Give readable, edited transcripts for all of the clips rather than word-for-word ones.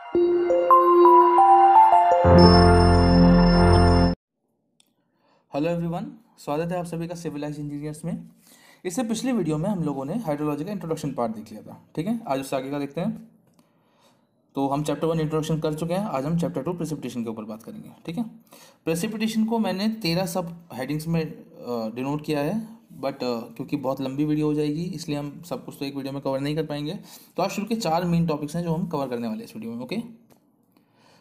Hello everyone, स्वागत है आप सभी का सिविलाइज इंजीनियर्स में। इससे पिछली वीडियो में हम लोगों ने हाइड्रोलॉजी का इंट्रोडक्शन पार्ट देख लिया था। ठीक है, आज उससे आगे का देखते हैं। तो हम चैप्टर 1 इंट्रोडक्शन कर चुके हैं, आज हम चैप्टर 2 प्रेसिपिटेशन के ऊपर बात करेंगे। ठीक है, प्रेसिपिटेशन को मैंने 13 सब हेडिंग्स में डिनोट किया है, बट क्योंकि बहुत लंबी वीडियो हो जाएगी इसलिए हम सब कुछ तो एक वीडियो में कवर नहीं कर पाएंगे। तो आज शुरू के 4 मेन टॉपिक्स हैं जो हम कवर करने वाले हैं इस वीडियो में। ओके,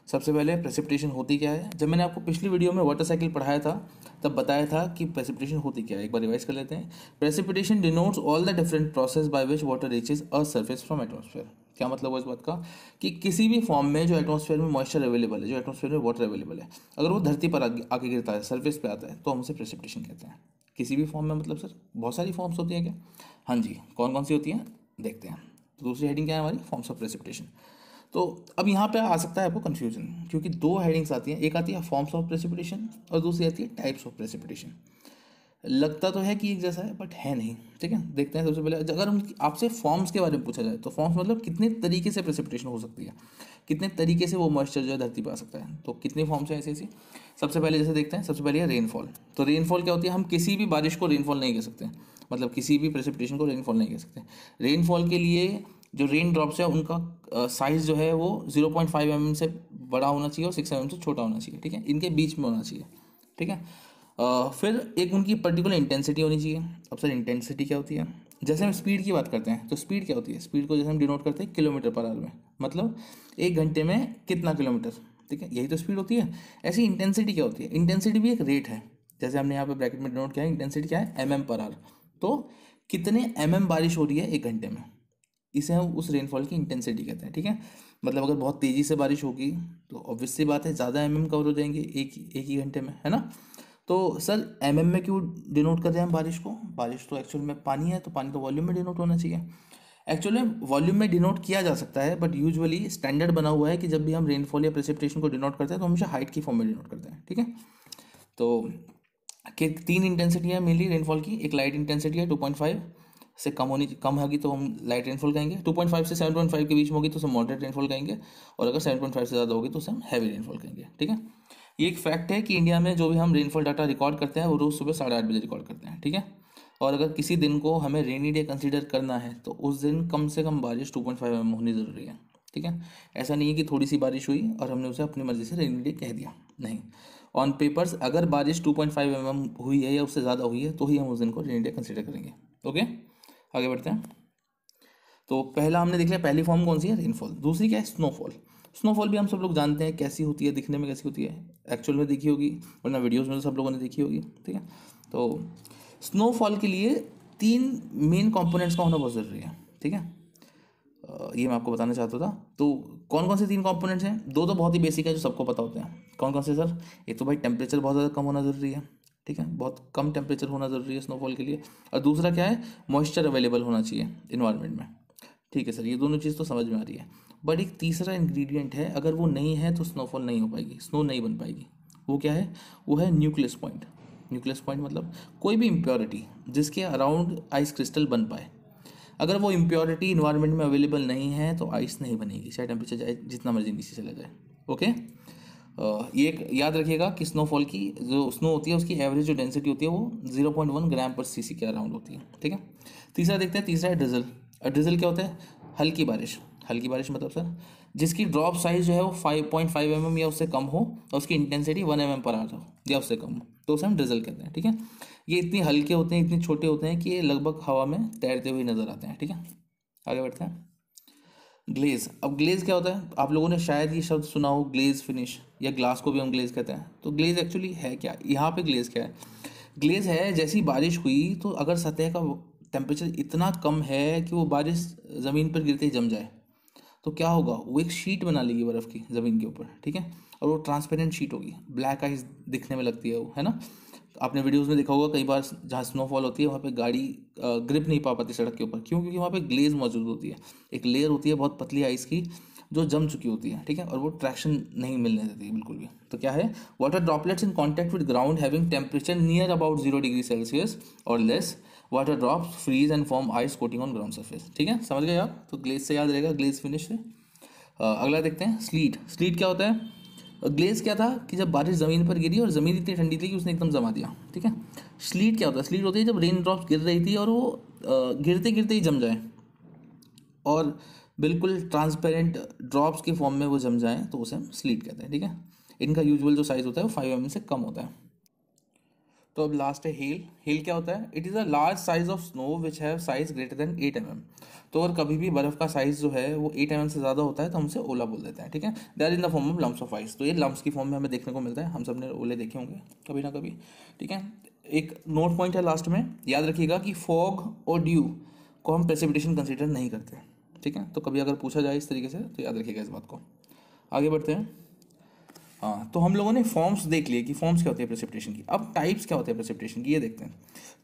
सबसे पहले प्रेसिपिटेशन होती क्या है। जब मैंने आपको पिछली वीडियो में वाटर साइकिल पढ़ाया था तब बताया था कि प्रेसिपिटेशन होती क्या है। एक बार रिवाइज कर लेते हैं। Precipitation denotes all the different process by which water reaches a surface from atmosphere. क्या मतलब है इस बात का कि किसी भी फॉर्म में जो एटमॉस्फेयर में मॉइस्चर अवेलेबल है, जो एटमॉस्फेयर में वाटर अवेलेबल है, अगर वो धरती पर आके गिरता है, सरफेस पे आता है, तो हम उसे प्रेसिपिटेशन कहते हैं। किसी भी फॉर्म में मतलब सर बहुत सारी फॉर्म्स होती हैं क्या? हाँ जी, कौन कौन सी होती हैं देखते हैं। तो दूसरी हेडिंग क्या है हमारी? Forms of precipitation. तो अब यहाँ पे आ सकता है आपको कंफ्यूजन, क्योंकि दो हेडिंग्स आती हैं, एक आती है फॉर्म्स ऑफ प्रेसिपिटेशन और दूसरी आती है टाइप्स ऑफ प्रेसिपिटेशन। लगता तो है कि एक जैसा है बट है नहीं। ठीक है, देखते हैं। सबसे पहले अगर हम आपसे फॉर्म्स के बारे में पूछा जाए तो फॉर्म्स मतलब कितने तरीके से प्रेसिपिटेशन हो सकती है, कितने तरीके से वो मॉइस्चर जो है धरती पर आ सकता है। तो कितनी फॉर्म्स हैं ऐसी ऐसी। सबसे पहले जैसे देखते हैं, सबसे पहले है रेनफॉल। तो रेनफॉल क्या होती है? हम किसी भी बारिश को रेनफॉल नहीं कह सकते, मतलब किसी भी प्रेसिपिटेशन को रेनफॉल नहीं कह सकते। रेनफॉल के लिए जो रेन ड्रॉप्स है उनका साइज जो है वो 0.5 mm से बड़ा होना चाहिए और 6 mm से छोटा होना चाहिए। ठीक है, इनके बीच में होना चाहिए। ठीक है, फिर एक उनकी पर्टिकुलर इंटेंसिटी होनी चाहिए। अब सर इंटेंसिटी क्या होती है? जैसे हम स्पीड की बात करते हैं तो स्पीड क्या होती है? स्पीड को जैसे हम डिनोट करते हैं किलोमीटर पर आवर में, मतलब 1 घंटे में कितना किलोमीटर। ठीक है, यही तो स्पीड होती है। ऐसी इंटेंसिटी क्या होती है? इंटेंसिटी भी एक रेट है। जैसे हमने यहाँ पे ब्रैकेट में डिनोट किया है, इंटेंसिटी क्या है? mm/h। तो कितने बारिश हो रही है 1 घंटे में, इसे हम उस रेनफॉल की इंटेंसिटी कहते हैं। ठीक है, मतलब अगर बहुत तेज़ी से बारिश होगी तो ऑब्वियस सी बात है ज़्यादा कवर हो जाएंगे एक ही घंटे में, है ना। तो सर में क्यों डिनोट कर रहे हैं हम बारिश को? बारिश तो एक्चुअल में पानी है, तो पानी तो वॉल्यूम में डिनोट होना चाहिए। एक्चुअली वॉल्यूम में डिनोट किया जा सकता है, बट यूजुअली स्टैंडर्ड बना हुआ है कि जब भी हम रेनफॉल या प्रेसिपिटेशन को डिनोट करते हैं तो हमेशा हाइट की फॉर्म में डिनोट करते हैं। ठीक है, तो कि 3 इंटेंसिटी है मेनली रेनफॉल की। एक लाइट इंटेंसिटी है 2.5 से कम होगी तो हम लाइट रेनफॉल कहेंगे, 2.5 से 7.5 के बीच में होगी तो उसे मॉडरेट रेनफॉल कहेंगे, और अगर 7.5 से ज़्यादा होगी तो उसे हम हैवी रेनफॉल कहेंगे। ठीक है, ये एक फैक्ट है कि इंडिया में जो भी हम रेनफॉल डाटा रिकॉर्ड करते हैं वो रोज़ सुबह 8:30 बजे रिकॉर्ड करते हैं। ठीक है, और अगर किसी दिन को हमें रेनी डे कंसीडर करना है तो उस दिन कम से कम बारिश 2.5 mm होनी ज़रूरी है। ठीक है, ऐसा नहीं है कि थोड़ी सी बारिश हुई और हमने उसे अपनी मर्ज़ी से रेनी डे कह दिया, नहीं। ऑन पेपर्स अगर बारिश 2.5 mm हुई है या उससे ज़्यादा हुई है तो ही हम उस दिन को रेनी डे कंसीडर करेंगे। ओके, आगे बढ़ते हैं। तो पहला हमने देख लिया, पहली फॉर्म कौन सी है? रेनफॉल। दूसरी क्या है? स्नोफॉल। स्नोफॉल भी हम सब लोग जानते हैं कैसी होती है, दिखने में कैसी होती है, एक्चुअल में देखी होगी वरना वीडियोस में तो सब लोगों ने देखी होगी। ठीक है, तो स्नोफॉल के लिए 3 मेन कंपोनेंट्स का होना बहुत ज़रूरी है। ठीक है, ये मैं आपको बताना चाहता था। तो कौन कौन से 3 कंपोनेंट्स हैं? दो तो बहुत ही बेसिक है जो सबको पता होते हैं। कौन कौन से सर? एक तो भाई टेम्परेचर बहुत ज़्यादा कम होना ज़रूरी है। ठीक है, बहुत कम टेम्परेचर होना ज़रूरी है स्नोफॉल के लिए। और दूसरा क्या है? मॉइस्चर अवेलेबल होना चाहिए इन्वायरमेंट में। ठीक है सर, ये दोनों चीज़ तो समझ में आ रही है, बट एक तीसरा इंग्रेडिएंट है, अगर वो नहीं है तो स्नोफॉल नहीं हो पाएगी, स्नो नहीं बन पाएगी। वो क्या है? वो है न्यूक्लियस पॉइंट। न्यूक्लियस पॉइंट मतलब कोई भी इम्प्योरिटी जिसके अराउंड आइस क्रिस्टल बन पाए। अगर वो इम्प्योरिटी इन्वायरमेंट में अवेलेबल नहीं है तो आइस नहीं बनेगी, चाहे टेम्परेचर जाए जितना मर्जी नीचे चला जाए। ओके, ये एक याद रखिएगा कि स्नोफॉल की जो स्नो होती है उसकी एवरेज जो डेंसिटी होती है वो 0.1 ग्राम पर सीसी के अराउंड होती है। ठीक है, तीसरा देखते हैं। तीसरा है ड्रिजल। और ड्रिजल क्या होता है? हल्की बारिश। हल्की बारिश मतलब सर जिसकी ड्रॉप साइज जो है वो 5.5 mm या उससे कम हो और उसकी इंटेंसिटी 1 mm/h हो या उससे कम हो, तो उसे हम ड्रिजल कहते हैं। ठीक है, ये इतनी हल्के होते हैं, इतने छोटे होते हैं कि ये लगभग हवा में तैरते हुए नजर आते हैं। ठीक है, आगे बढ़ते हैं। ग्लेज। अब ग्लेज क्या होता है? आप लोगों ने शायद ये शब्द सुना हो, ग्लेज फिनिश, या ग्लास को भी हम ग्लेज कहते हैं। तो ग्लेज एक्चुअली है क्या? यहाँ पे ग्लेज क्या है? ग्लेज है जैसी बारिश हुई तो अगर सतह का टेम्परेचर इतना कम है कि वो बारिश ज़मीन पर गिरते ही जम जाए तो क्या होगा? वो एक शीट बना लेगी बर्फ़ की ज़मीन के ऊपर। ठीक है, और वो ट्रांसपेरेंट शीट होगी, ब्लैक आइस दिखने में लगती है वो, है ना। आपने वीडियोस में देखा होगा कई बार जहाँ स्नोफॉल होती है वहाँ पे गाड़ी ग्रिप नहीं पा पाती सड़क के ऊपर। क्यों? क्योंकि वहाँ पे ग्लेज मौजूद होती है, एक लेयर होती है बहुत पतली आइस की जो जम चुकी होती है। ठीक है, और वो ट्रैक्शन नहीं मिलने देती है बिल्कुल भी। तो क्या है? Water droplets in contact with ground having temperature near about 0 degree Celsius और less, water drops freeze and form ice coating on ground surface. ठीक है, समझ गए आप? तो ग्लेज से याद रहेगा, ग्लेज फिनिश से। अगला देखते हैं स्लीट। स्लीट क्या होता है? ग्लेज क्या था कि जब बारिश ज़मीन पर गिरी और ज़मीन इतनी ठंडी थी कि उसने एकदम जमा दिया, ठीक है। स्लीट क्या होता है? स्लीट होती है जब रेन ड्रॉप्स गिर रही थी और वो गिरते गिरते ही जम जाए और बिल्कुल ट्रांसपेरेंट ड्रॉप्स के फॉर्म में वो जम जाए, तो उसे हम स्लीट कहते हैं, ठीक है। इनका यूजुअल जो साइज़ होता है वो 5 mm से कम होता है। तो अब लास्ट है हेल। हेल क्या होता है? It is a large size of snow which have size greater than 8 mm। तो अगर कभी भी बर्फ़ का साइज़ जो है वो 8 mm से ज़्यादा होता है तो हम उसे ओला बोल देते हैं, ठीक है। They are in the form of lumps of ice. तो ये लम्प्स की फॉर्म में हमें देखने को मिलता है। हम सब ने ओले देखे होंगे कभी ना कभी, ठीक है। एक नोट पॉइंट है लास्ट में, याद रखिएगा कि फॉग और ड्यू को हम प्रेसिपिटेशन कंसिडर नहीं करते, ठीक है। तो कभी अगर पूछा जाए इस तरीके से तो याद रखिएगा इस बात को। आगे बढ़ते हैं। हाँ, तो हम लोगों ने फॉर्म्स देख लिए कि फॉर्म्स क्या होती है प्रेसिपिटेशन की। अब टाइप्स क्या होते हैं प्रेसिपिटेशन की, ये देखते हैं।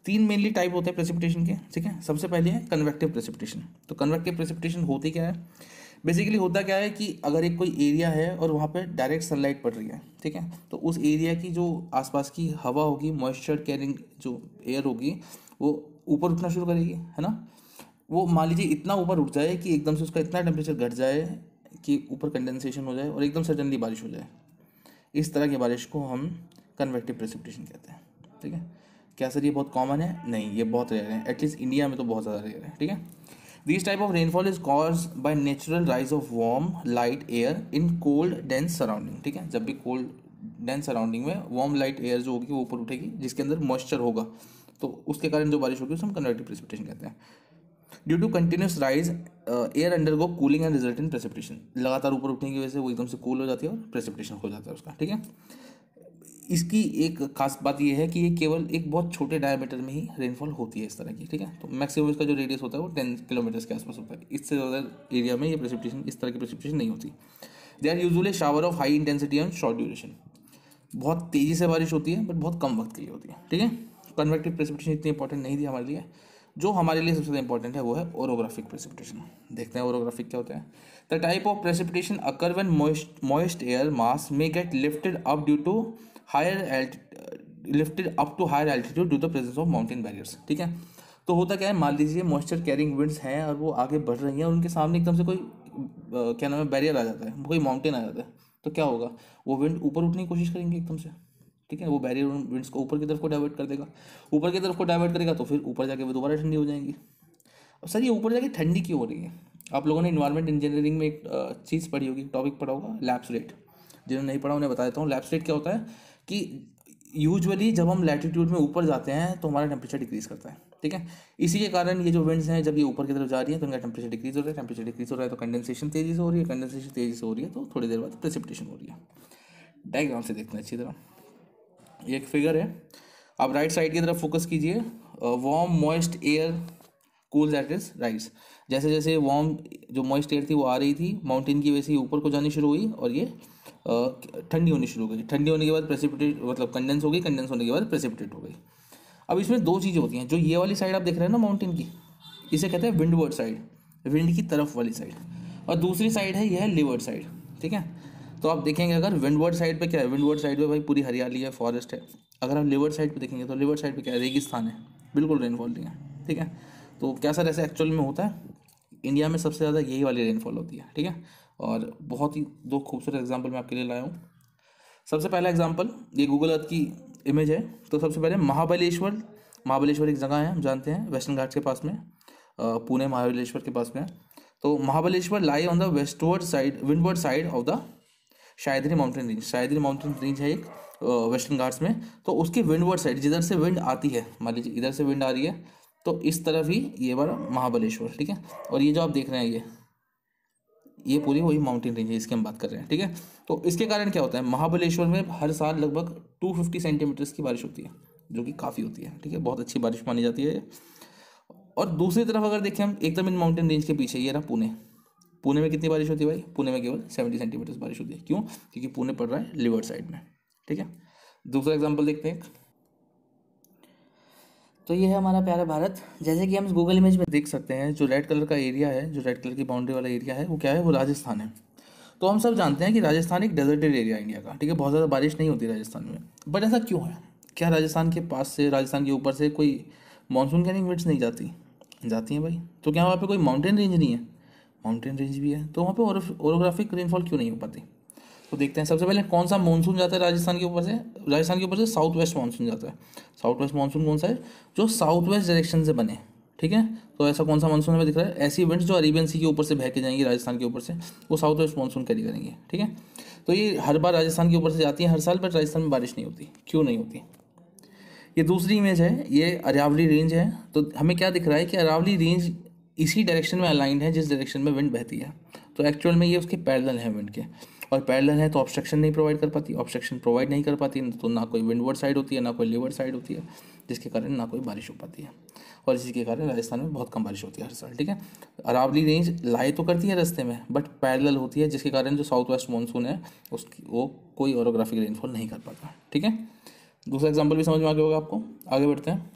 3 मेनली टाइप होते हैं प्रेसिपिटेशन के, ठीक है। सबसे पहले है कन्वेक्टिव प्रेसिपिटेशन। तो कन्वेक्टिव प्रेसिपिटेशन होती क्या है? बेसिकली होता क्या है कि अगर एक कोई एरिया है और वहाँ पे डायरेक्ट सनलाइट पड़ रही है, ठीक है, तो उस एरिया की जो आसपास की हवा होगी, मॉइस्चर कैरिंग जो एयर होगी, वो ऊपर उठना शुरू करेगी, है ना। वो मान लीजिए इतना ऊपर उठ जाए कि एकदम से उसका इतना टेम्परेचर घट जाए कि ऊपर कंडेंसेशन हो जाए और एकदम सडनली बारिश हो जाए। इस तरह की बारिश को हम कन्वेक्टिव प्रेसिपिटेशन कहते हैं, ठीक है। क्या सर ये बहुत कॉमन है? नहीं, ये बहुत रेयर है। एटलीस्ट इंडिया में तो बहुत ज़्यादा रेयर है, ठीक है। This type of rainfall is cause by natural rise of warm light air in cold dense surrounding, ठीक है। जब भी कोल्ड डेंस सराउंडिंग में वार्म लाइट एयर जो होगी वो ऊपर उठेगी, जिसके अंदर मॉइस्चर होगा, तो उसके कारण जो बारिश होगी उसे हम कन्वेक्टिव प्रेसिपिटेशन कहते हैं। Due to continuous rise air undergo cooling and result in precipitation. लगातार ऊपर उठने की वजह से वो एकदम से कूल हो जाती है और प्रेसिपिटेशन हो जाता है उसका, ठीक है। इसकी एक खास बात ये है कि ये केवल एक बहुत छोटे डायमीटर में ही रेनफॉल होती है इस तरह की, ठीक है। तो मैक्सिमम इसका जो रेडियस होता है वो 10 किलोमीटर के आसपास होता है। इससे ज़्यादा एरिया में ये प्रेसिपिटेशन, इस तरह की प्रेसिपिटेशन नहीं होती। They are usually shower of high intensity and short duration. बहुत तेज़ी से बारिश होती है बट बहुत कम वक्त के लिए होती है, ठीक है। कन्वेक्टिव प्रेसिपिटेशन इतनी इंपॉर्टेंट नहीं थी हमारे लिए। जो हमारे लिए सबसे ज़्यादा इंपॉर्टेंट है वो है ओरोग्राफिक प्रेसिपिटेशन। देखते हैं ओरोग्राफिक क्या होता है। The type of precipitation occur when moist air mass may get lifted up due to higher lifted up to higher altitude due to presence of mountain barriers, ठीक है। तो होता क्या है, मान लीजिए मॉइस्चर कैरिंग विंड्स हैं और वो आगे बढ़ रही हैं और उनके सामने एकदम से कोई क्या नाम है बैरियर आ जाता है, कोई माउंटेन आ जाता है, तो क्या होगा, वो विंड ऊपर उठने की कोशिश करेंगे एकदम से, ठीक है। वो बैरियर विंड्स को ऊपर की तरफ को डाइवर्ट कर देगा। ऊपर की तरफ को डाइवर्ट करेगा तो फिर ऊपर जाके वो दोबारा ठंडी हो जाएंगी। अब सर ये ऊपर जाके ठंडी क्यों हो रही है? आप लोगों ने इन्वायरमेंट इंजीनियरिंग में एक चीज़ पढ़ी होगी, टॉपिक पढ़ा होगा, लैप्स रेट। जिन्होंने नहीं पढ़ा उन्हें बता देता हूँ। लैप्स रेट क्या होता है कि यूजुअली जब हम लैटिट्यूड में ऊपर जाते हैं तो हमारा टेम्परेचर डिक्रीज करता है, ठीक है। इसी के कारण ये जो विंड्स हैं जब ये ऊपर की तरफ जा रही है तो इनका टेम्परेचर डिक्रीज हो रहा है। टेम्परेचर डिक्रीज हो रहा है तो कंडेंसेशन तेजी से हो रही है। कंडेंसेशन तेजी से हो रही है तो थोड़ी देर बाद प्रेसिपिटेशन हो रही है। डायग्राम से देखते हैं अच्छी तरह। ये एक फिगर है, आप राइट साइड की तरफ फोकस कीजिए। Warm moist air cools at its rise. जैसे जैसे वार्म जो मॉइस्ट एयर थी वो आ रही थी माउंटेन की वजह से ऊपर को जानी शुरू हुई और ये ठंडी होनी शुरू हो गई। ठंडी होने के बाद प्रेसिपिटेट मतलब कंडेंस हो गई। कंडेंस होने के बाद प्रेसिपिटेट हो गई। अब इसमें दो चीज़ें होती हैं। जो ये वाली साइड आप देख रहे हैं ना माउंटेन की, इसे कहते हैं विंडवर्ड साइड, विंड की तरफ वाली साइड। और दूसरी साइड है, यह है लीवर्ड साइड, ठीक है। तो आप देखेंगे अगर विंडवर्ड साइड पे क्या है, विंडवर्ड साइड पे भाई पूरी हरियाली है, फॉरेस्ट है। अगर आप लीवर्ड साइड पे देखेंगे तो लीवर्ड साइड पे क्या है, रेगिस्तान है, बिल्कुल रेनफॉल नहीं है, ठीक है। तो क्या सर ऐसे एक्चुअल में होता है? इंडिया में सबसे ज़्यादा यही वाली रेनफॉल होती है, ठीक है। और बहुत ही दो खूबसूरत एग्जाम्पल मैं आपके लिए लाया हूँ। सबसे पहला एग्जाम्पल ये गूगल अर्थ की इमेज है। तो सबसे पहले महाबलेश्वर। महाबलेश्वर एक जगह है, हम जानते हैं, वेस्टर्न घाट्स के पास में, पुणे महाबलेश्वर के पास में। तो Mahabaleshwar lie on the westward side, windward side of the Sahyadri mountain range. Sahyadri mountain range है एक वेस्टर्न घाट्स में। तो उसके विंडवर्ड साइड, जिधर से विंड आती है, मान लीजिए इधर से विंड आ रही है तो इस तरफ ही ये वाला महाबलेश्वर, ठीक है। और ये जो आप देख रहे हैं ये पूरी वही माउंटेन रेंज है, इसकी हम बात कर रहे हैं, ठीक है। तो इसके कारण क्या होता है, महाबलेश्वर में हर साल लगभग 250 सेंटीमीटर्स की बारिश होती है, जो कि काफ़ी होती है, ठीक है। बहुत अच्छी बारिश मानी जाती है। और दूसरी तरफ अगर देखें हम एकदम इन माउंटेन रेंज के पीछे, ये रहा पुणे। पुणे में कितनी बारिश होती है भाई? पुणे में केवल 70 सेंटीमीटर्स बारिश होती है। क्यों? क्योंकि पुणे पड़ रहा है लीवर्ड साइड में, ठीक है। दूसरा एग्जाम्पल देखते हैं। तो ये है हमारा प्यारा भारत। जैसे कि हम इस गूगल इमेज में देख सकते हैं, जो रेड कलर का एरिया है, जो रेड कलर की बाउंड्री वाला एरिया है, वो क्या है? वो राजस्थान है। तो हम सब जानते हैं कि राजस्थान एक डेजर्टेड एरिया है इंडिया का, ठीक है। बहुत ज़्यादा बारिश नहीं होती राजस्थान में। बट ऐसा क्यों है? क्या राजस्थान के पास से, राजस्थान के ऊपर से कोई मानसून कैरिंग विंड्स नहीं जाती? जाती हैं भाई। तो क्या वहाँ पे कोई माउंटेन रेंज नहीं है? माउंटेन रेंज भी है, तो वहाँ पे ओरोग्राफिक रेनफॉल क्यों नहीं हो पाती? तो देखते हैं। सबसे पहले कौन सा मानसून जाता है राजस्थान के ऊपर से? राजस्थान के ऊपर से साउथ वेस्ट मानसून जाता है। साउथ वेस्ट मानसून कौन सा है? जो साउथ वेस्ट डायरेक्शन से बने, ठीक है। तो ऐसा कौन सा मानसून हमें दिख रहा है? ऐसी इवेंट्स जो अरेबियन सी के ऊपर से बह के जाएंगी राजस्थान के ऊपर से, वो साउथ वेस्ट मानसून कैरी करेंगे, ठीक है। तो ये हर बार राजस्थान के ऊपर से जाती है हर साल, बट राजस्थान में बारिश नहीं होती। क्यों नहीं होती? ये दूसरी इमेज है, ये अरावली रेंज है। तो हमें क्या दिख रहा है कि अरावली रेंज इसी डायरेक्शन में अलाइंड है जिस डायरेक्शन में विंड बहती है। तो एक्चुअल में ये उसके पैरेलल है विंड के, और पैरेलल है तो ऑब्स्ट्रक्शन नहीं प्रोवाइड कर पाती। ऑब्स्ट्रक्शन प्रोवाइड नहीं कर पाती तो ना कोई विंडवर्ड साइड होती है ना कोई लेवर्ड साइड होती है, जिसके कारण ना कोई बारिश हो पाती है, और इसी के कारण राजस्थान में बहुत कम बारिश होती है हर साल, ठीक है। अरावली रेंज लाई तो करती है रास्ते में, बट पैरेलल होती है, जिसके कारण जो साउथ वेस्ट मानसून है उसकी वो कोई ओरोग्राफिक रेनफॉल नहीं कर पाता, ठीक है। दूसरा एग्जाम्पल भी समझ में आ गया होगा आपको। आगे बढ़ते हैं।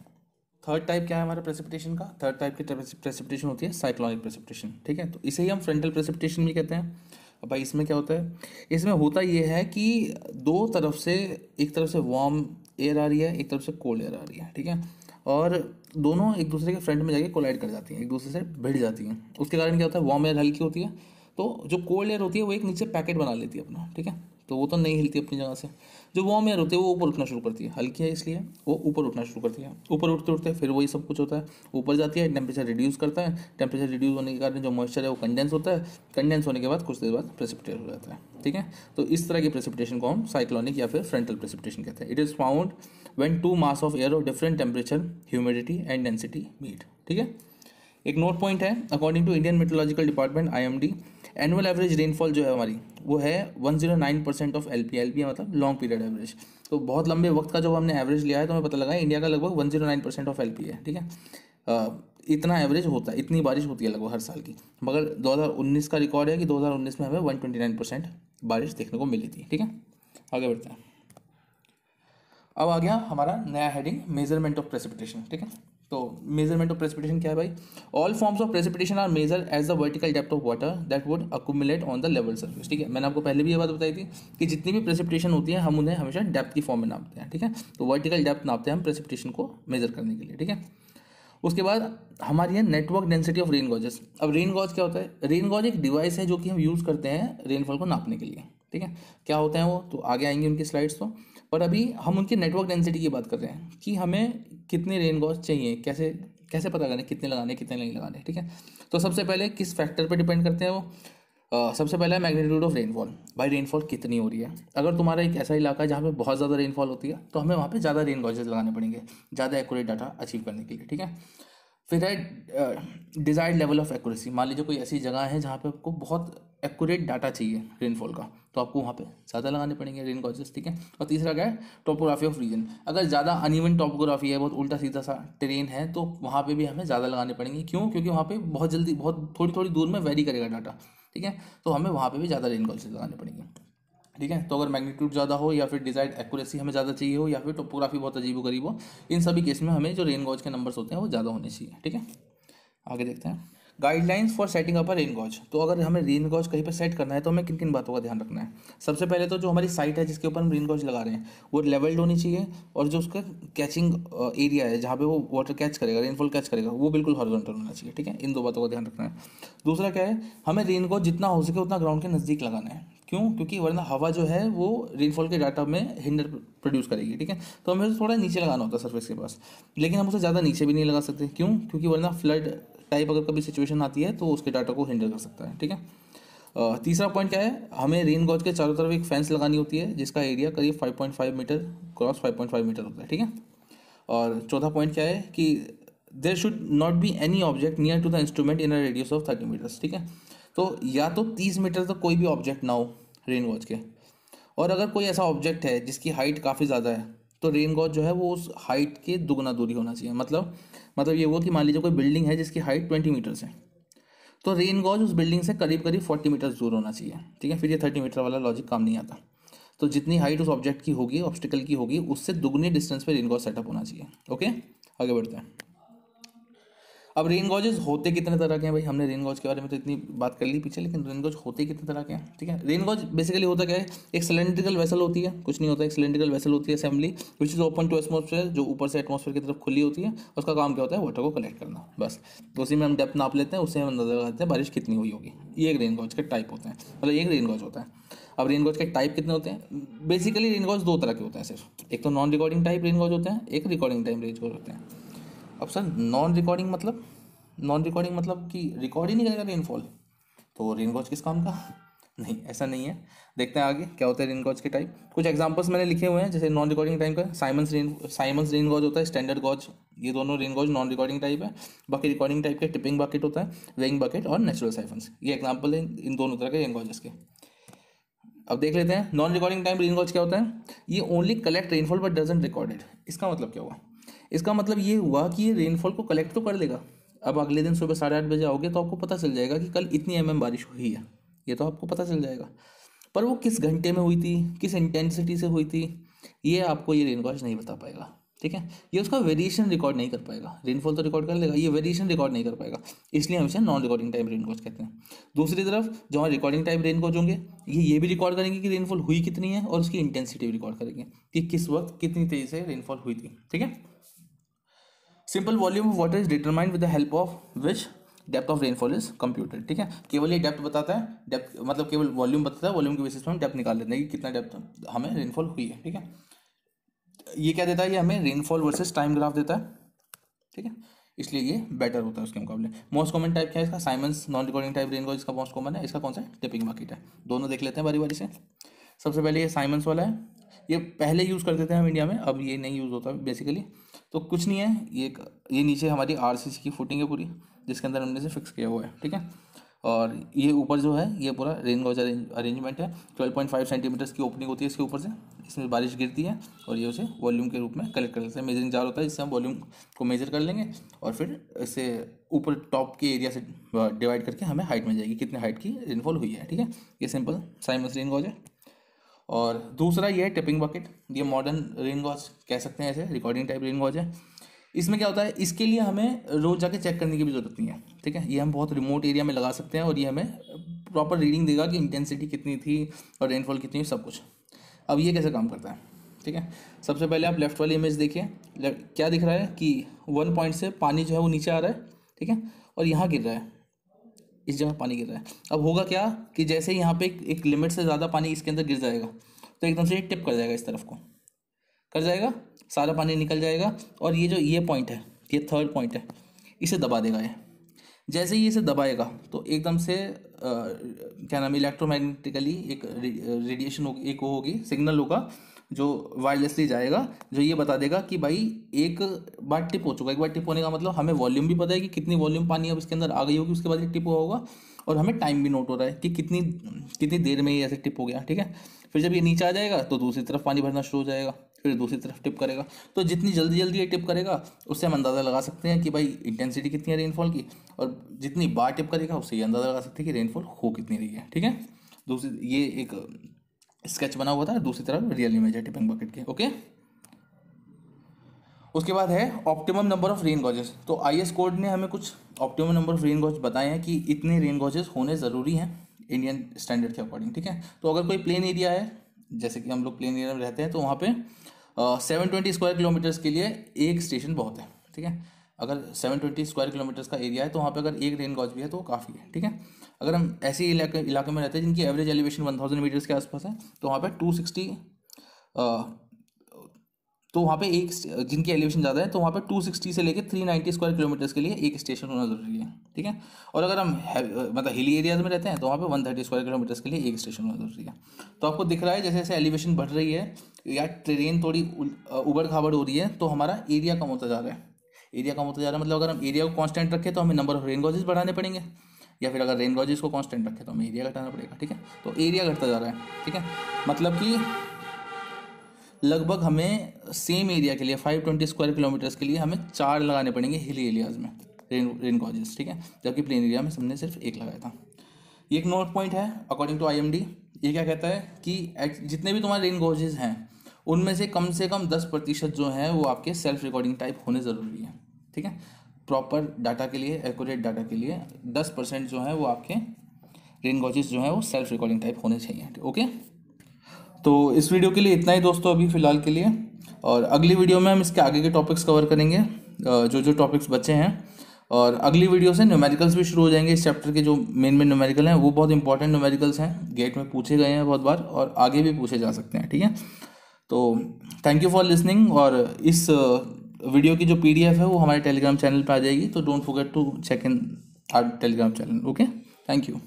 थर्ड टाइप क्या है हमारे प्रेसिपिटेशन का? थर्ड टाइप की प्रेसिपिटेशन होती है साइक्लोनिक प्रेसिपिटेशन, ठीक है। तो इसे ही हम फ्रंटल प्रेसिपिटेशन भी कहते हैं। अब भाई इसमें क्या होता है? इसमें होता ये है कि दो तरफ से, एक तरफ से वार्म एयर आ रही है, एक तरफ से कोल्ड एयर आ रही है, ठीक है। और दोनों एक दूसरे के फ्रंट में जाके कोलाइड कर जाती हैं, एक दूसरे से भिड़ जाती हैं। उसके कारण क्या होता है? वार्म एयर हल्की होती है, तो जो कोल्ड एयर होती है वो एक नीचे पैकेट बना लेती है अपना, ठीक है। तो वो तो नहीं हिलती अपनी जगह से। जो वार्म एयर होती है वो ऊपर उठना शुरू करती है, हल्की है इसलिए वो ऊपर उठना शुरू करती है। ऊपर उठते उठते फिर वही सब कुछ होता है, ऊपर जाती है, टेम्परेचर रिड्यूस करता है। टेम्परेचर रिड्यूस होने के कारण जो मॉइस्चर है वो कंडेंस होता है। कंडेंस होने के बाद कुछ देर बाद प्रेसिपिटेट हो जाता है, ठीक है। तो इस तरह की प्रेसिपिटेशन को हम साइक्लोनिक या फिर फ्रंटल प्रेसिपिटेशन कहते हैं। It is found when two mass of air of different temperature, humidity and density meet, ठीक है। एक नोट पॉइंट है, according to Indian meteorological department IMD, annual average rainfall जो है हमारी वो है 109% ऑफ LP। LP मतलब लॉन्ग पीरियड एवरेज। तो बहुत लंबे वक्त का जब हमने एवरेज लिया है तो हमें पता लगा है इंडिया का लगभग 109% ऑफ LP है, ठीक है। इतना एवरेज होता है, इतनी बारिश होती है लगभग हर साल की। मगर 2019 का रिकॉर्ड है कि 2019 में हमें 129% बारिश देखने को मिली थी, ठीक है। आगे बढ़ते हैं। अब आ गया हमारा नया हेडिंग, मेजरमेंट ऑफ प्रेसिपिटेशन, ठीक है। तो मेजरमेंट ऑफ प्रेसिपिटेशन क्या है भाई? All forms of precipitation are measure as the vertical depth of water that would accumulate on the level surface, ठीक है। मैंने आपको पहले भी ये बात बताई थी कि जितनी भी प्रेसिपिटेशन होती है हम उन्हें हमेशा डेप्थ की फॉर्म में नापते हैं, ठीक है। तो वर्टिकल डेप्थ नापते हैं हम प्रेसिपिटेशन को मेजर करने के लिए, ठीक है। उसके बाद हमारी है नेटवर्क डेंसिटी ऑफ रेन गॉजेस। अब रेन गॉज क्या होता है? रेन गॉज एक डिवाइस है जो कि हम यूज़ करते हैं रेनफॉल को नापने के लिए, ठीक है। क्या होता है वो तो आगे आएंगे उनकी स्लाइड्स तो, पर अभी हम उनकी नेटवर्क डेंसिटी की बात कर रहे हैं कि हमें कितने रेन गॉज चाहिए, कैसे कैसे पता करें कितने लगाने कितने नहीं लगाने, ठीक है। तो सबसे पहले किस फैक्टर पे डिपेंड करते हैं वो? सबसे पहला है मैग्नीट्यूड ऑफ रेनफॉल। भाई रेनफॉल कितनी हो रही है? अगर तुम्हारा एक ऐसा इलाका है जहाँ पे बहुत ज़्यादा रेनफॉल होती है तो हमें वहाँ पे ज़्यादा रेन गॉजेस लगाने पड़ेंगे, ज़्यादा एक्यूरेट डाटा अचीव करने के लिए, ठीक है। फिर है डिजायर्ड लेवल ऑफ एक्यूरेसी। मान लीजिए कोई ऐसी जगह है जहाँ पे आपको बहुत एक्यूरेट डाटा चाहिए रेनफॉल का, तो आपको वहाँ पे ज़्यादा लगाने पड़ेंगे रेन गॉजेस, ठीक है। और तीसरा क्या है? Topography of region. अगर ज़्यादा अनइवन टोपोग्राफी है, बहुत उल्टा सीधा सा टेरेन है, तो वहाँ पे भी हमें ज़्यादा लगाने पड़ेंगे। क्यों? क्योंकि वहाँ पे बहुत जल्दी, बहुत थोड़ी थोड़ी दूर में वेरी करेगा डाटा, ठीक है। तो हमें वहाँ पे भी ज़्यादा रेन गॉजेस लगाने पड़ेंगे, ठीक है। तो अगर मैग्नीट्यूड ज़्यादा हो या फिर डिजायर्ड एक्यूरेसी हमें ज़्यादा चाहिए हो या फिर टोपोग्राफी बहुत अजीब गरीब हो, इन सभी केस में हमें जो रेन गॉज के नंबर्स होते हैं वो ज़्यादा होने चाहिए, ठीक है। आगे देखते हैं। Guidelines for setting up a rain gauge. तो अगर हमें रेन गॉज कहीं पर सेट करना है तो हमें किन किन बातों का ध्यान रखना है? सबसे पहले तो जो हमारी साइट है जिसके ऊपर हम रेन गॉज लगा रहे हैं वो लेवल्ड होनी चाहिए, और जो उसका कैचिंग एरिया है जहाँ पे वो वाटर कैच करेगा, रेनफॉल कैच करेगा, वो बिल्कुल हॉरिजॉन्टल होना चाहिए, ठीक है। इन दो बातों का ध्यान रखना है। दूसरा क्या है? हमें रेन गॉज जितना हो सके उतना ग्राउंड के नज़दीक लगाना है। क्यों? क्योंकि वरना हवा जो है वो रेनफॉल के डाटा में हिंडर प्रोड्यूस करेगी, ठीक है। तो हमें थोड़ा नीचे लगाना होता है सरफेस के पास, लेकिन हम उसे ज़्यादा नीचे भी नहीं लगा सकते। क्यों? क्योंकि वरना फ्लड टाइप अगर कभी सिचुएशन आती है तो उसके डाटा को हिंडर कर सकता है, ठीक है। तीसरा पॉइंट क्या है? हमें रेन गॉज के चारों तरफ एक फेंस लगानी होती है जिसका एरिया करीब 5.5 मीटर क्रॉस 5.5 मीटर होता है, ठीक है। और चौथा पॉइंट क्या है कि there should not be any object near to the instrument in a radius of 30 metres, ठीक है। तो या तो 30 मीटर तक कोई भी ऑब्जेक्ट ना हो रेन गॉज के, और अगर कोई ऐसा ऑब्जेक्ट है जिसकी हाइट काफ़ी ज़्यादा है तो रेन गॉज जो है वो उस हाइट के दुगना दूरी होना चाहिए। मतलब ये हुआ कि मान लीजिए कोई बिल्डिंग है जिसकी हाइट 20 मीटर्स है, तो रेन गॉज उस बिल्डिंग से करीब करीब 40 मीटर्स दूर होना चाहिए, ठीक है। फिर ये 30 मीटर वाला लॉजिक काम नहीं आता। तो जितनी हाइट उस ऑब्जेक्ट की होगी, ऑब्स्टिकल की होगी, उससे दुगनी डिस्टेंस पे रेन गॉज सेटअप होना चाहिए, ओके। आगे बढ़ते हैं। अब रेन गॉजेस होते कितने तरह के हैं भाई, हमने रेन गॉज के बारे में तो इतनी बात कर ली पीछे, लेकिन रेन गॉज होते कितने तरह के हैं, ठीक है। रेन गॉज बेसिकली होता क्या है, एक सिलेंड्रिकल वेसल होती है, कुछ नहीं होता, एक सिलेंड्रिकल वेसल होती है assembly which is open to atmosphere, जो ऊपर से एटमॉस्फेयर की तरफ खुली होती है। उसका काम क्या होता है, वाटर को कलेक्ट करना, बस। तो उसी में हम डेप्थ नाप लेते हैं, उससे हम अंदाजा लगाते हैं बारिश कितनी हुई होगी। ये एक रेन गॉज के टाइप होते हैं, मतलब एक रेन गॉज होता है। अब रेन गॉज के टाइप कितने होते हैं, बेसिकली रेन गॉज दो तरह के होते हैं सिर्फ, एक तो non recording type rain gauge होते हैं, एक रिकॉर्डिंग टाइप रेन गॉज होते हैं। अब सर नॉन रिकॉर्डिंग मतलब कि रिकॉर्ड ही नहीं करेगा रेनफॉल, तो रेन गॉज किस काम का? नहीं, ऐसा नहीं है। देखते हैं आगे क्या होता है रेन गॉज के टाइप। कुछ एग्जांपल्स मैंने लिखे हुए हैं, जैसे नॉन रिकॉर्डिंग टाइप का साइमंस रेन गॉज होता है, स्टैंडर्ड गॉज, ये दोनों rain gauge non recording type है। बाकी रिकॉर्डिंग टाइप के टिपिंग बकेट होता है, वेइंग बकेट और नेचुरल साइफन्स, ये एग्जाम्पल है इन दोनों तरह के रेन गॉजेस के। अब देख लेते हैं non recording time rain gauge क्या होता है। ये only collect rainfall but doesn't record it. इसका मतलब क्या हुआ, इसका मतलब ये हुआ कि ये रेनफॉल को कलेक्ट तो कर लेगा। अब अगले दिन सुबह 8:30 बजे आओगे तो आपको पता चल जाएगा कि कल इतनी बारिश हुई है, ये तो आपको पता चल जाएगा। पर वो किस घंटे में हुई थी, किस इंटेंसिटी से हुई थी, ये आपको ये रेन गॉज नहीं बता पाएगा, ठीक है। ये उसका वेरिएशन रिकॉर्ड नहीं कर पाएगा, रेनफॉल तो रिकॉर्ड कर लेगा, ये वेरिएशन रिकॉर्ड नहीं कर पाएगा, इसलिए हम इसे non recording time rain gauge कहते हैं। दूसरी तरफ जो हमारे रिकॉर्डिंग टाइम रेन गॉज होंगे, ये भी रिकॉर्ड करेंगे कि रेनफॉल हुई कितनी है, और उसकी इंटेंसिटी भी रिकॉर्ड करेंगे कि किस वक्त कितनी तेजी से रेनफॉल हुई थी, ठीक है। Simple volume of water is determined with the help of which depth of rainfall is computed, ठीक है। केवल ये डेप्थ बताता है, डेप्थ मतलब केवल वॉल्यूम बताता है, वॉल्यूम के बेसिस पर हम डेप्थ निकाल लेते हैं कि कितना डेप्थ हमें रेनफॉल हुई है, ठीक है। ये क्या देता है, ये हमें रेनफॉल वर्सेस टाइम ग्राफ देता है, ठीक है, इसलिए ये बेटर होता है उसके मुकाबले। मोस्ट कॉमन टाइप क्या है इसका, Symons non recording type rain gauge इसका मोस्ट कॉमन है। इसका कौन सा है, टिपिंग बकेट है। दोनों देख लेते हैं बारी बारी से। सबसे पहले ये साइमंस वाला है, ये पहले यूज़ करते थे हम इंडिया में, अब ये नहीं यूज़ होता बेसिकली। तो कुछ नहीं है, ये नीचे हमारी आरसीसी की फुटिंग है पूरी, जिसके अंदर हमने से फिक्स किया हुआ है, ठीक है। और ये ऊपर जो है ये पूरा रेन गॉज अरेंजमेंट है। 12.5 सेंटीमीटर्स की ओपनिंग होती है इसके ऊपर से, इसमें बारिश गिरती है और ये उसे वॉल्यूम के रूप में कलेक्ट कर लेते हैं। मेजरिंग जार होता है, जिससे हम वॉल्यूम को मेजर कर लेंगे और फिर इसे ऊपर टॉप के एरिया से डिवाइड करके हमें हाइट मिल जाएगी, कितने हाइट की रेनफॉल हुई है, ठीक है। ये सिंपल साइमंस रेन गॉज है। और दूसरा ये है टिपिंग बकेट, ये मॉडर्न रेन गॉज कह सकते हैं, ऐसे रिकॉर्डिंग टाइप रेन गॉज है। इसमें क्या होता है, इसके लिए हमें रोज़ जाके चेक करने की भी ज़रूरत नहीं है, ठीक है। ये हम बहुत रिमोट एरिया में लगा सकते हैं और ये हमें प्रॉपर रीडिंग देगा कि इंटेंसिटी कितनी थी और रेनफॉल कितनी, सब कुछ। अब ये कैसे काम करता है, ठीक है। सबसे पहले आप लेफ्ट वाली इमेज देखिए, क्या दिख रहा है कि 1 पॉइंट से पानी जो है वो नीचे आ रहा है, ठीक है, और यहाँ गिर रहा है, इस जगह पानी गिर रहा है। अब होगा क्या कि जैसे ही यहाँ पे एक लिमिट से ज़्यादा पानी इसके अंदर गिर जाएगा तो एकदम से ये टिप कर जाएगा, इस तरफ को कर जाएगा, सारा पानी निकल जाएगा और ये जो ये पॉइंट है, ये थर्ड पॉइंट है, इसे दबा देगा ये। जैसे ही इसे दबाएगा तो एकदम से क्या नाम, इलेक्ट्रोमैग्नेटिकली एक रेडिएशन एक वो होगी, सिग्नल होगा जो वायरलेसली जाएगा, जो ये बता देगा कि भाई एक बार टिप हो चुका है। एक बार टिप होने का मतलब हमें वॉल्यूम भी पता है कि कितनी वॉल्यूम पानी अब इसके अंदर आ गई होगी, उसके बाद ये टिप हुआ होगा, और हमें टाइम भी नोट हो रहा है कि कितनी देर में ये ऐसे टिप हो गया, ठीक है। फिर जब ये नीचे आ जाएगा तो दूसरी तरफ पानी भरना शुरू हो जाएगा, फिर दूसरी तरफ टिप करेगा। तो जितनी जल्दी जल्दी ये टिप करेगा उससे हम अंदाज़ा लगा सकते हैं कि भाई इंटेंसिटी कितनी है रेनफॉल की, और जितनी बार टिप करेगा उससे ये अंदाज़ा लगा सकते हैं कि रेनफॉल हो कितनी रही है, ठीक है। दूसरी ये एक स्केच बना हुआ था, दूसरी तरफ रियल इमेज है टिपिंग बकेट के, ओके। उसके बाद है optimum number of rain gauges. तो आईएस कोड ने हमें कुछ optimum number of rain gauge बताए हैं कि इतने रेन गॉजेस होने ज़रूरी हैं इंडियन स्टैंडर्ड के अकॉर्डिंग, ठीक है। तो अगर कोई प्लेन एरिया है, जैसे कि हम लोग प्लेन एरिया में रहते हैं, तो वहाँ पे 720 स्क्वायर किलोमीटर्स के लिए एक स्टेशन बहुत है, ठीक है। अगर 720 स्क्वायर किलोमीटर्स का एरिया है तो वहाँ पे अगर एक रेन गॉज भी है तो काफ़ी है, ठीक है। अगर हम ऐसे इलाके में रहते हैं जिनकी एवरेज एलिवेशन 1000 मीटर्स के आसपास है, तो वहाँ पे 260 तो वहाँ पे एक जिनकी एलिवेशन ज़्यादा है तो वहाँ पे 260 से लेकर 390 स्क्वायर किलोमीटर्स के लिए एक स्टेशन होना ज़रूरी है, ठीक है। और अगर हम मतलब हिली एरियाज में रहते हैं तो वहाँ पे 130 स्क्वायर किलोमीटर्स के लिए एक स्टेशन होना ज़रूरी है। तो आपको दिख रहा है जैसे जैसे एलिवेशन बढ़ रही है या ट्रेन थोड़ी उबड़ खाबड़ हो रही है तो हमारा एरिया कम होता जा रहा है। एरिया कम होता जा रहा है मतलब अगर हम एरिया को कॉन्स्टेंट रखें तो हमें नंबर ऑफ रेन गॉजेस बढ़ाने पड़ेंगे, या फिर अगर रेन गॉजेस को कॉन्स्टेंट रखें तो हमें एरिया घटाना पड़ेगा, ठीक है। तो एरिया घटता जा रहा है, ठीक है। मतलब कि लगभग हमें सेम एरिया के लिए 520 स्क्वायर किलोमीटर्स के लिए हमें 4 लगाने पड़ेंगे हिली एरियाज में रेन गॉजेस, ठीक है, जबकि प्लेन एरिया में हमने सिर्फ 1 लगाया था। ये एक नोट पॉइंट है अकॉर्डिंग टू आईएमडी। ये क्या कहता है कि जितने भी तुम्हारे रेन गॉजेस हैं उनमें से कम 10% जो हैं वो आपके सेल्फ रिकॉर्डिंग टाइप होने ज़रूरी है, ठीक है। प्रॉपर डाटा के लिए, एक्यूरेट डाटा के लिए 10% जो है वो आपके रिंग गॉजेस जो है वो सेल्फ रिकॉर्डिंग टाइप होने चाहिए। ओके, तो इस वीडियो के लिए इतना ही दोस्तों अभी फ़िलहाल के लिए, और अगली वीडियो में हम इसके आगे के टॉपिक्स कवर करेंगे, जो जो टॉपिक्स बचे हैं। और अगली वीडियो से न्यूमेरिकल्स भी शुरू हो जाएंगे। इस चैप्टर के जो मेन न्यूमेरिकल हैं वो बहुत इंपॉर्टेंट न्यूमेरिकल्स हैं, गेट में पूछे गए हैं बहुत बार और आगे भी पूछे जा सकते हैं। ठीक है, तो थैंक यू फॉर लिसनिंग। और इस वीडियो की जो PDF है वो हमारे टेलीग्राम चैनल पर आ जाएगी, तो don't forget to check in our Telegram channel. Okay, thank you.